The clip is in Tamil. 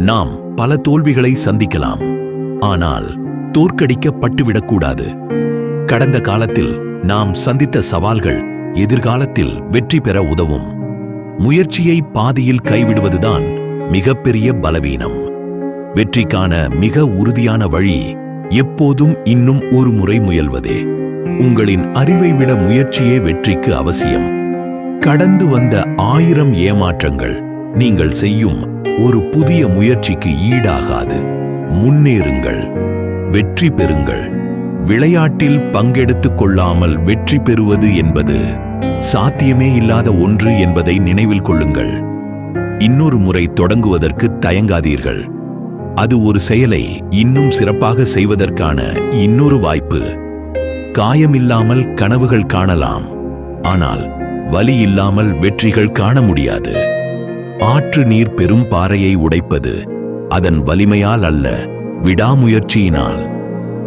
நாம் பல தோல்விகளை சந்திக்கலாம், ஆனால் தோற்கடிக்கப்பட்டுவிடக்கூடாது. கடந்த காலத்தில் நாம் சந்தித்த சவால்கள் எதிர்காலத்தில் வெற்றி பெற உதவும். முயற்சியை பாதியில் கைவிடுவதுதான் மிகப்பெரிய பலவீனம். வெற்றிக்கான மிக உறுதியான வழி எப்போதும் இன்னும் ஒரு முறை முயல்வதே. உங்களின் அறிவை விட முயற்சியே வெற்றிக்கு அவசியம். கடந்து வந்த 1000 ஏமாற்றங்கள் நீங்கள் செய்யும் ஒரு புதிய முயற்சிக்கு ஈடாகாது. முன்னேறுங்கள், வெற்றி பெறுங்கள். விளையாட்டில் பங்கெடுத்துக் கொள்ளாமல் வெற்றி பெறுவது என்பது சாத்தியமே இல்லாத ஒன்று என்பதை நினைவில் கொள்ளுங்கள். இன்னொரு முறை தொடங்குவதற்கு தயங்காதீர்கள். அது ஒரு செயலை இன்னும் சிறப்பாக செய்வதற்கான இன்னொரு வாய்ப்பு. காயமில்லாமல் கனவுகள் காணலாம், ஆனால் வலி இல்லாமல் வெற்றிகள் காண முடியாது. ஆற்று நீர் பெரும் பாறையை உடைப்பது அதன் வலிமையால் அல்ல, விடாமுயற்சியினால்.